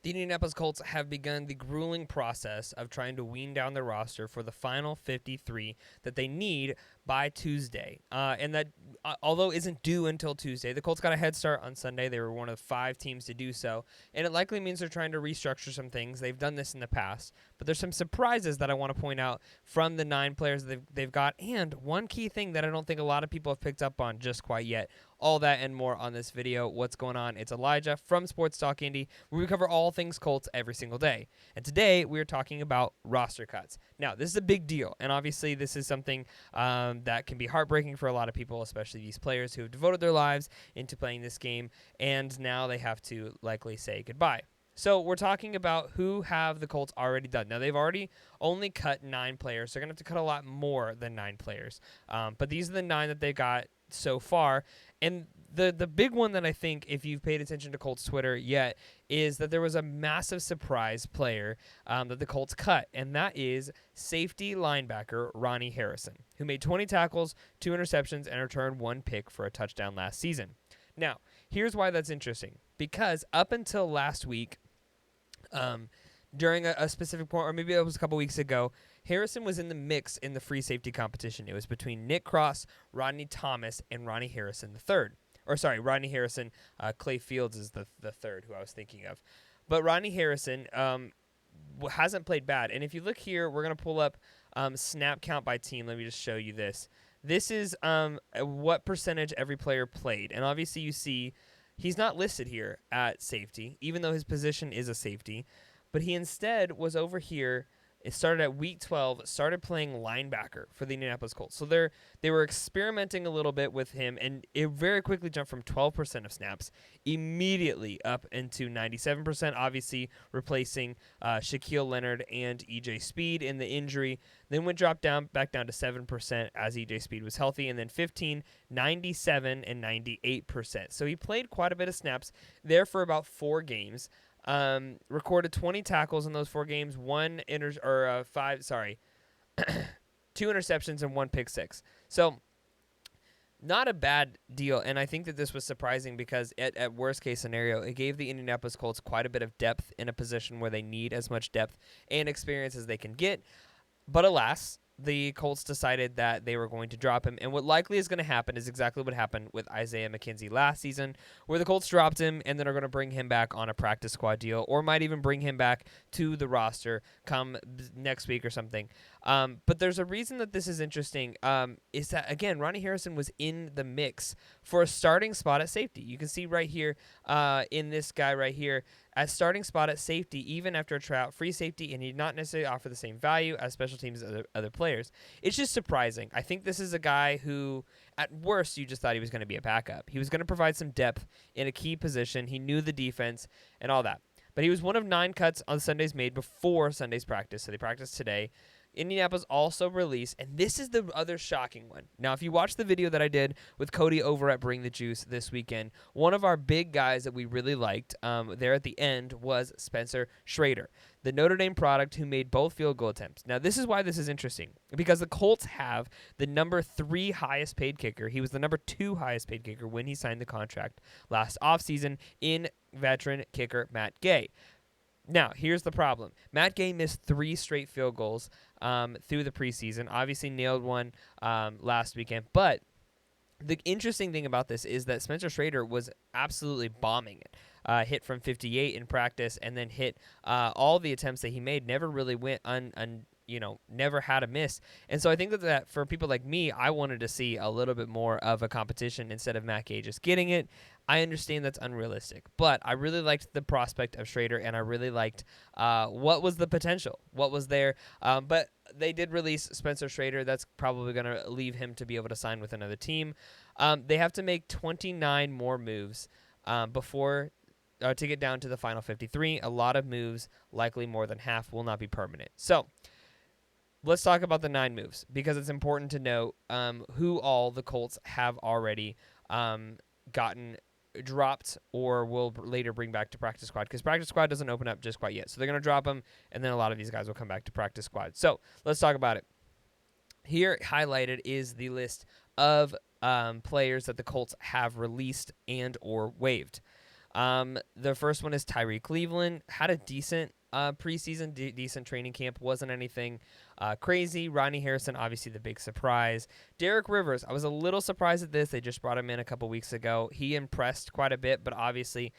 The Indianapolis Colts have begun the grueling process of trying to wean down their roster for the final 53 that they need by Tuesday. And that, although isn't due until Tuesday, the Colts got a head start on Sunday. They were one of 5 teams to do so. And it likely means they're trying to restructure some things. They've done this in the past. But there's some surprises that I want to point out from the 9 players they've got. And one key thing that I don't think a lot of people have picked up on just quite yet. All that and more on this video. What's going on? It's Elijah from Sports Talk Indy, where we cover all things Colts every single day. And today we are talking about roster cuts. Now, this is a big deal, and obviously this is something that can be heartbreaking for a lot of people, especially these players who have devoted their lives into playing this game, and now they have to likely say goodbye. So we're talking about who have the Colts already done. Now, they've already only cut 9 players. They're going to have to cut a lot more than 9 players. But these are the 9 that they got so far. And the big one that I think, if you've paid attention to Colts Twitter yet, is that there was a massive surprise player that the Colts cut, and that is safety linebacker Ronnie Harrison, who made 20 tackles, 2 interceptions, and returned 1 pick for a touchdown last season. Now, here's why that's interesting. Because up until last week, during a specific point, or maybe it was a couple weeks ago, Harrison was in the mix in the free safety competition. It was between Nick Cross, Rodney Thomas, and Ronnie Harrison III. Or sorry, Ronnie Harrison, Clay Fields is the third who I was thinking of. But Ronnie Harrison hasn't played bad. And if you look here, we're going to pull up snap count by team. Let me just show you this. This is what percentage every player played. And obviously you see he's not listed here at safety, even though his position is a safety. But he instead was over here. It started at week 12, started playing linebacker for the Indianapolis Colts. So they were experimenting a little bit with him, and it very quickly jumped from 12% of snaps immediately up into 97%, obviously replacing Shaquille Leonard and E.J. Speed in the injury. Then dropped back down to 7% as E.J. Speed was healthy, and then 15, 97, and 98%. So he played quite a bit of snaps there for about 4 games. Recorded 20 tackles in those 4 games, 2 interceptions and 1 pick six. So not a bad deal, and I think that this was surprising because at worst case scenario, it gave the Indianapolis Colts quite a bit of depth in a position where they need as much depth and experience as they can get. But alas, the Colts decided that they were going to drop him, and what likely is going to happen is exactly what happened with Isaiah McKenzie last season, where the Colts dropped him, and then are going to bring him back on a practice squad deal, or might even bring him back to the roster come next week or something. But there's a reason that this is interesting, is that, again, Ronnie Harrison was in the mix for a starting spot at safety. You can see right here in this guy right here, at starting spot at safety, even after a tryout free safety, and he did not necessarily offer the same value as special teams as other players. It's just surprising. I think this is a guy who, at worst, you just thought he was going to be a backup. He was going to provide some depth in a key position. He knew the defense and all that. But he was one of 9 cuts on Sundays made before Sunday's practice, so they practiced today. Indianapolis also released, and this is the other shocking one. Now, if you watch the video that I did with Cody over at Bring the Juice this weekend, one of our big guys that we really liked there at the end was Spencer Schrader, the Notre Dame product who made both field goal attempts. Now, this is why this is interesting, because the Colts have the number 3 highest paid kicker. He was the number 2 highest paid kicker when he signed the contract last offseason in veteran kicker Matt Gay. Now, here's the problem. Matt Gay missed 3 straight field goals through the preseason. Obviously nailed one last weekend. But the interesting thing about this is that Spencer Schrader was absolutely bombing it. Hit from 58 in practice, and then hit all the attempts that he made. Never really went never had a miss. And so I think that for people like me, I wanted to see a little bit more of a competition instead of Matt Gay just getting it. I understand that's unrealistic, but I really liked the prospect of Schrader, and I really liked what was the potential, what was there. But they did release Spencer Schrader. That's probably going to leave him to be able to sign with another team. They have to make 29 more moves before to get down to the final 53. A lot of moves, likely more than half, will not be permanent. So let's talk about the 9 moves, because it's important to know who all the Colts have already gotten dropped or will later bring back to practice squad, because practice squad doesn't open up just quite yet. So they're going to drop them, and then a lot of these guys will come back to practice squad. So let's talk about it. Here highlighted is the list of players that the Colts have released and or waived. The first one is Tyree Cleveland. Had a decent preseason, decent training camp. Wasn't anything crazy. Ronnie Harrison, obviously the big surprise. Derek Rivers, I was a little surprised at this. They just brought him in a couple weeks ago. He impressed quite a bit, but obviously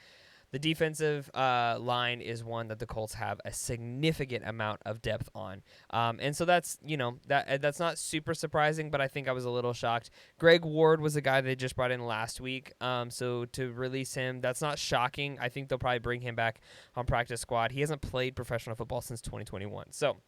the defensive line is one that the Colts have a significant amount of depth on. And so that's, that's not super surprising, but I think I was a little shocked. Greg Ward was a guy they just brought in last week. So to release him, that's not shocking. I think they'll probably bring him back on practice squad. He hasn't played professional football since 2021. So,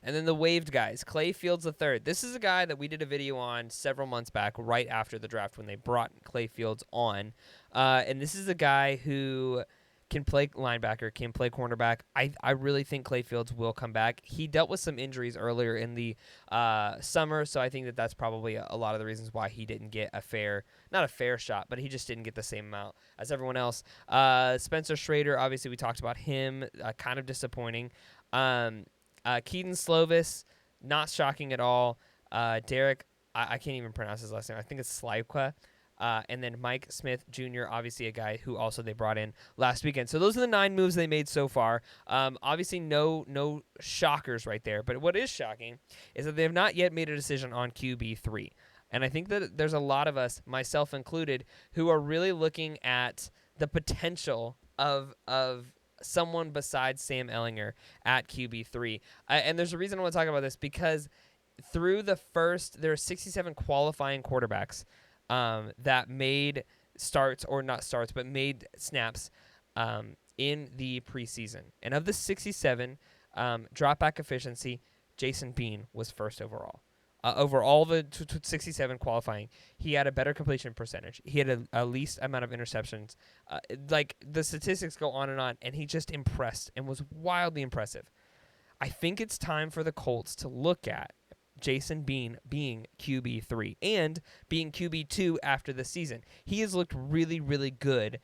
and then the waived guys, Clay Fields III. This is a guy that we did a video on several months back, right after the draft when they brought Clay Fields on. And this is a guy who can play linebacker, can play cornerback. I really think Clay Fields will come back. He dealt with some injuries earlier in the summer, so I think that that's probably a lot of the reasons why he didn't get not a fair shot, but he just didn't get the same amount as everyone else. Spencer Schrader, obviously we talked about him, kind of disappointing. Keaton Slovis, not shocking at all. Derek, I can't even pronounce his last name. I think it's Slivka. And then Mike Smith Jr., obviously a guy who also they brought in last weekend. So those are the 9 moves they made so far. Obviously no shockers right there. But what is shocking is that they have not yet made a decision on QB3. And I think that there's a lot of us, myself included, who are really looking at the potential of someone besides Sam Ehlinger at QB3. And there's a reason I want to talk about this, because through there are 67 qualifying quarterbacks that made made snaps in the preseason. And of the 67, dropback efficiency, Jason Bean was first overall. Over all the 67 qualifying, he had a better completion percentage. He had a least amount of interceptions. The statistics go on, and he just impressed and was wildly impressive. I think it's time for the Colts to look at Jason Bean being QB3 and being QB2 after the season. He has looked really, really good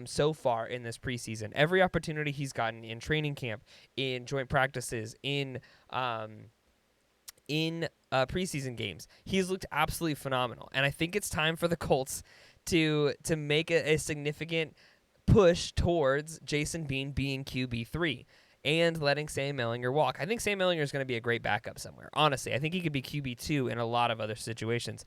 so far in this preseason. Every opportunity he's gotten in training camp, in joint practices, in preseason games, he's looked absolutely phenomenal. And I think it's time for the Colts to make a significant push towards Jason Bean being QB3 and letting Sam Ehlinger walk. I think Sam Ehlinger is going to be a great backup somewhere. Honestly, I think he could be QB2 in a lot of other situations.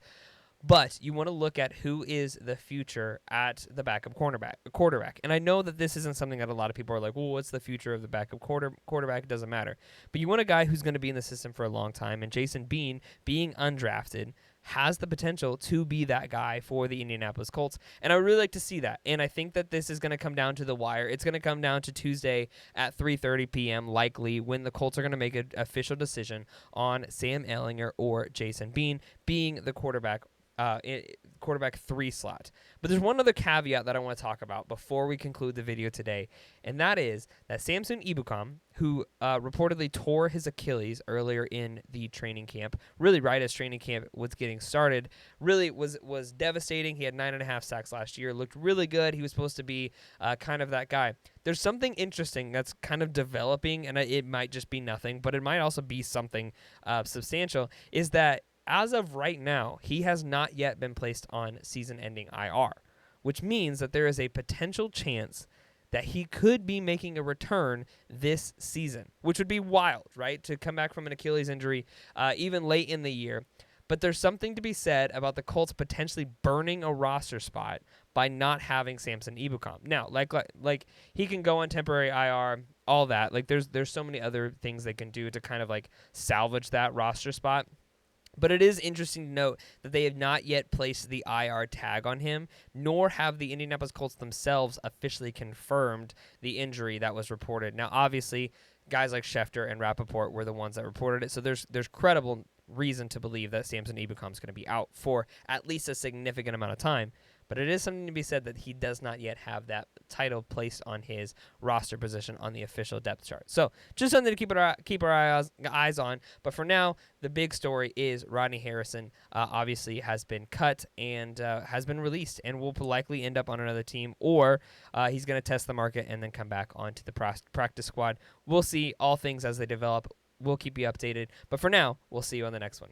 But you want to look at who is the future at the backup quarterback. And I know that this isn't something that a lot of people are like, well, what's the future of the backup quarterback? It doesn't matter. But you want a guy who's going to be in the system for a long time. And Jason Bean, being undrafted, has the potential to be that guy for the Indianapolis Colts. And I really like to see that. And I think that this is going to come down to the wire. It's going to come down to Tuesday at 3:30 p.m. likely, when the Colts are going to make an official decision on Sam Ehlinger or Jason Bean being the quarterback 3 slot. But there's one other caveat that I want to talk about before we conclude the video today, and that is that Samson Ebukam, who reportedly tore his Achilles earlier in the training camp, really right as training camp was getting started, really was devastating. He had 9.5 sacks last year, looked really good. He was supposed to be kind of that guy. There's something interesting that's kind of developing, and it might just be nothing, but it might also be something substantial, is that as of right now, he has not yet been placed on season-ending IR, which means that there is a potential chance that he could be making a return this season, which would be wild, right, to come back from an Achilles injury even late in the year. But there's something to be said about the Colts potentially burning a roster spot by not having Samson Ebukam. Now, like he can go on temporary IR, all that. Like there's so many other things they can do to kind of like salvage that roster spot. But it is interesting to note that they have not yet placed the IR tag on him, nor have the Indianapolis Colts themselves officially confirmed the injury that was reported. Now, obviously, guys like Schefter and Rappaport were the ones that reported it, so there's credible reason to believe that Samson Ebukam is going to be out for at least a significant amount of time. But it is something to be said that he does not yet have that title placed on his roster position on the official depth chart. So just something to keep our eyes on. But for now, the big story is Ronnie Harrison obviously has been cut and has been released and will likely end up on another team, or he's going to test the market and then come back onto the practice squad. We'll see all things as they develop. We'll keep you updated. But for now, we'll see you on the next one.